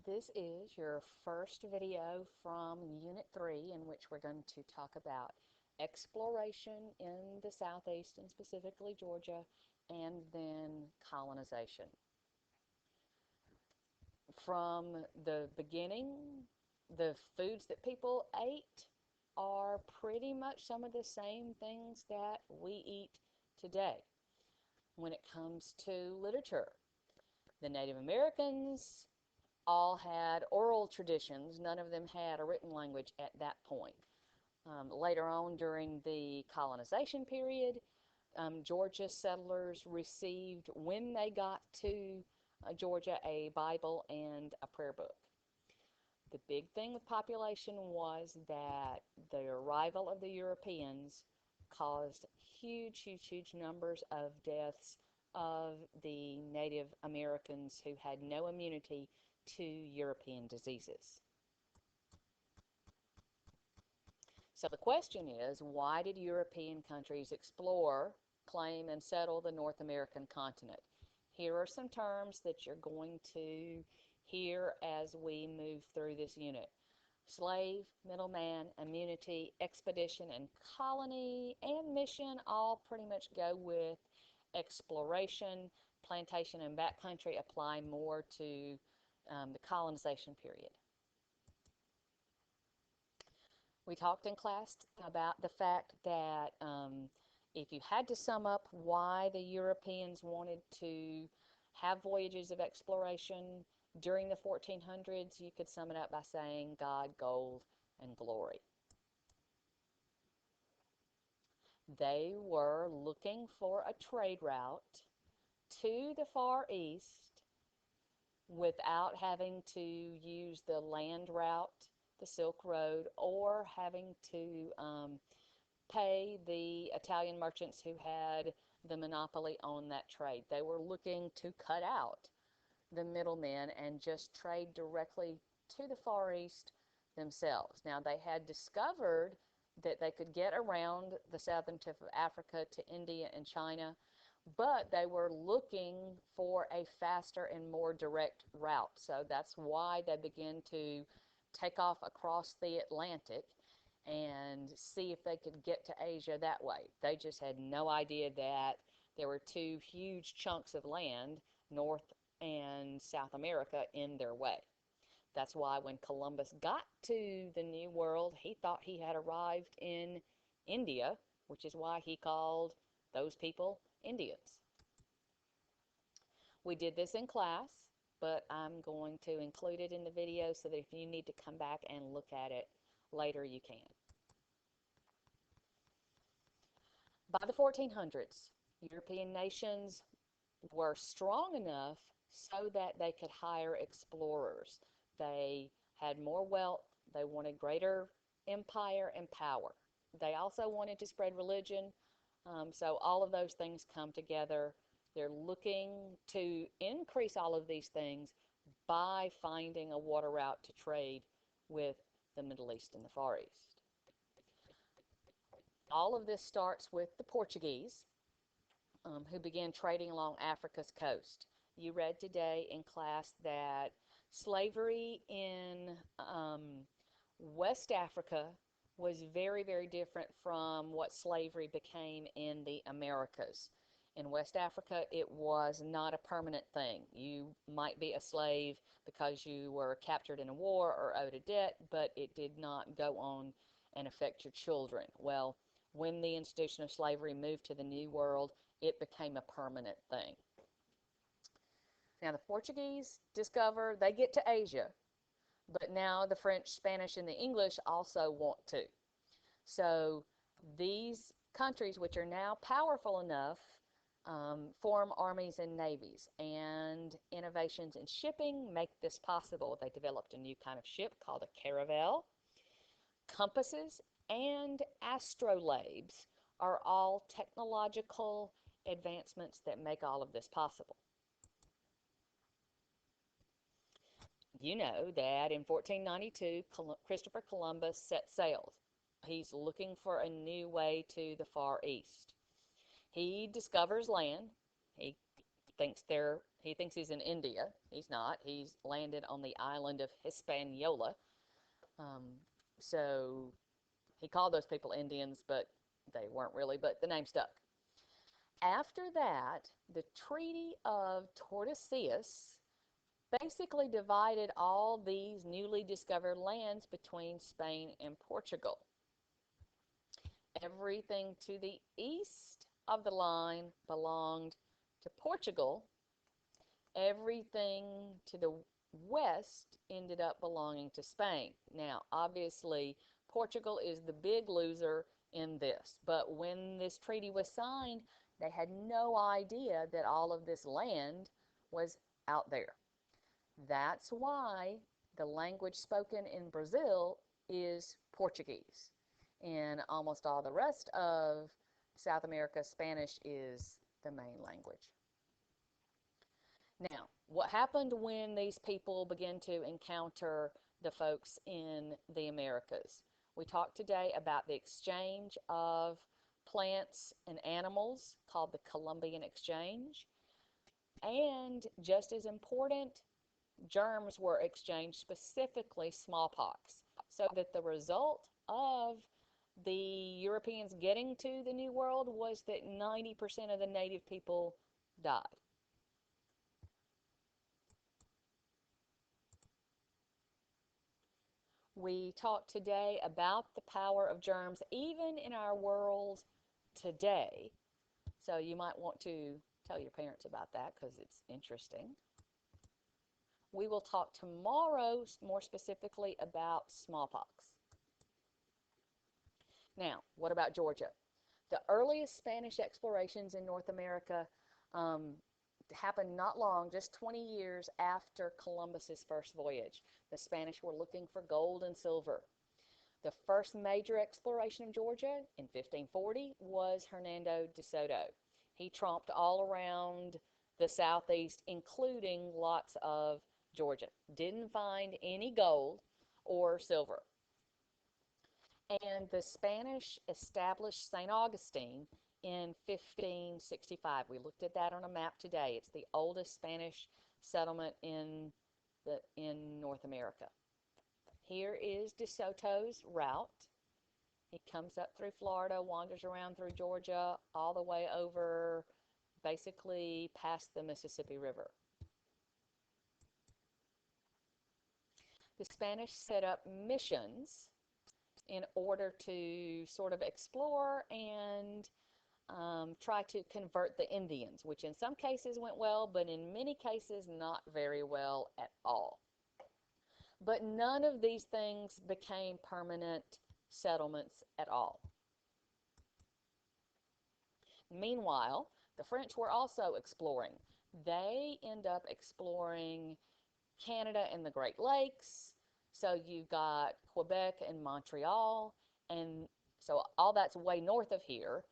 This is your first video from Unit 3 in which we're going to talk about exploration in the Southeast and specifically Georgia, and then colonization. From the beginning, the foods that people ate are pretty much some of the same things that we eat today. When it comes to literature, the Native Americans all had oral traditions. None of them had a written language at that point. Later on during the colonization period, Georgia settlers received, when they got to Georgia, a Bible and a prayer book. The big thing with population was that the arrival of the Europeans caused huge numbers of deaths of the Native Americans who had no immunity to European diseases. So the question is, why did European countries explore, claim, and settle the North American continent? Here are some terms that you're going to hear as we move through this unit. Slave, middleman, immunity, expedition, and colony, and mission all pretty much go with exploration. Plantation and backcountry apply more to the colonization period. We talked in class about the fact that if you had to sum up why the Europeans wanted to have voyages of exploration during the 1400s, you could sum it up by saying God, gold, and glory. They were looking for a trade route to the Far East without having to use the land route, the Silk Road, or having to pay the Italian merchants who had the monopoly on that trade. They were looking to cut out the middlemen and just trade directly to the Far East themselves. Now, they had discovered that they could get around the southern tip of Africa to India and China, but they were looking for a faster and more direct route. So that's why they began to take off across the Atlantic and see if they could get to Asia that way. They just had no idea that there were two huge chunks of land, North and South America, in their way. That's why when Columbus got to the New World, he thought he had arrived in India, which is why he called those people Indians. We did this in class, but I'm going to include it in the video so that if you need to come back and look at it later, you can. By the 1400s, European nations were strong enough so that they could hire explorers. They had more wealth, they wanted greater empire and power. They also wanted to spread religion, so all of those things come together. They're looking to increase all of these things by finding a water route to trade with the Middle East and the Far East. All of this starts with the Portuguese, who began trading along Africa's coast. You read today in class that slavery in West Africa was very different from what slavery became in the Americas. In West Africa, it was not a permanent thing. You might be a slave because you were captured in a war or owed a debt, but it did not go on and affect your children. Well, when the institution of slavery moved to the New World, it became a permanent thing. Now, the Portuguese discover they get to Asia, but now the French, Spanish, and the English also want to. So these countries, which are now powerful enough, form armies and navies, and innovations in shipping make this possible. They developed a new kind of ship called a caravel. Compasses and astrolabes are all technological advancements that make all of this possible. You know that in 1492, Christopher Columbus set sail. He's looking for a new way to the Far East. He discovers land. He he thinks he's in India. He's not. He's landed on the island of Hispaniola. Um, so he called those people Indians, but they weren't really, but the name stuck. After that, the Treaty of Tordesillas basically divided all these newly discovered lands between Spain and Portugal. Everything to the east of the line belonged to Portugal. Everything to the west ended up belonging to Spain. Now, obviously, Portugal is the big loser in this, but when this treaty was signed, they had no idea that all of this land was out there. That's why the language spoken in Brazil is Portuguese. In almost all the rest of South America, Spanish is the main language. Now, what happened when these people began to encounter the folks in the Americas? We talked today about the exchange of plants and animals called the Columbian Exchange. And just as important, germs were exchanged, specifically smallpox, so that the result of the Europeans getting to the New World was that 90% of the native people died. We talked today about the power of germs even in our world today. So you might want to tell your parents about that because it's interesting. We will talk tomorrow more specifically about smallpox. Now, what about Georgia? The earliest Spanish explorations in North America happened not long, just 20 years after Columbus's first voyage. The Spanish were looking for gold and silver. The first major exploration of Georgia in 1540 was Hernando de Soto. He tromped all around the southeast, including lots of Georgia. Didn't find any gold or silver. And the Spanish established St. Augustine in 1565. We looked at that on a map today. It's the oldest Spanish settlement in North America. Here is De Soto's route. He comes up through Florida, wanders around through Georgia, all the way over, basically past the Mississippi River. The Spanish set up missions in order to sort of explore and try to convert the Indians, which in some cases went well, but in many cases not very well at all. But none of these things became permanent settlements at all. Meanwhile, the French were also exploring. They end up exploring Canada and the Great Lakes. So you've got Quebec and Montreal, and so all that's way north of here.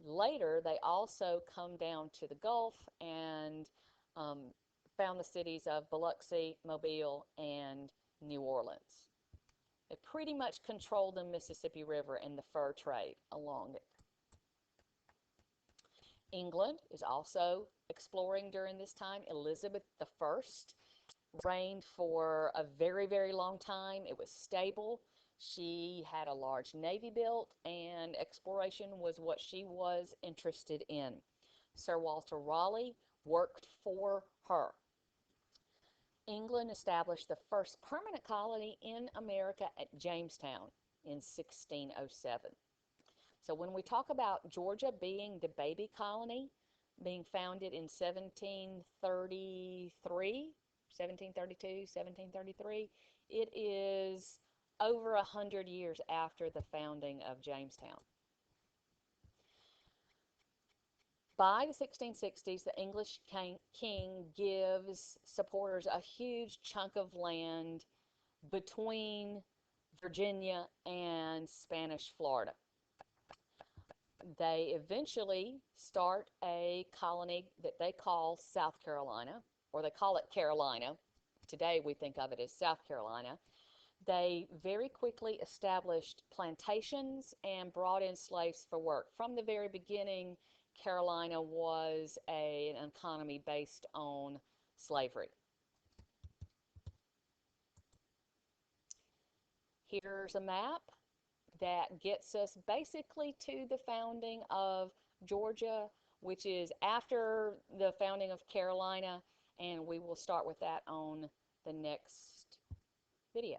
Later, they also come down to the Gulf and found the cities of Biloxi, Mobile, and New Orleans. They pretty much controlled the Mississippi River and the fur trade along it. England is also exploring during this time. Elizabeth I reigned for a very, very long time. It was stable. She had a large navy built, and exploration was what she was interested in. Sir Walter Raleigh worked for her. England established the first permanent colony in America at Jamestown in 1607. So when we talk about Georgia being the baby colony, being founded in 1732, 1733, it is over 100 years after the founding of Jamestown. By the 1660s, the English king gives supporters a huge chunk of land between Virginia and Spanish Florida. They eventually start a colony that they call South Carolina, or they call it Carolina. Today we think of it as South Carolina. They very quickly established plantations and brought in slaves for work. From the very beginning, Carolina was an economy based on slavery. Here's a map that gets us basically to the founding of Georgia, which is after the founding of Carolina, and we will start with that on the next video.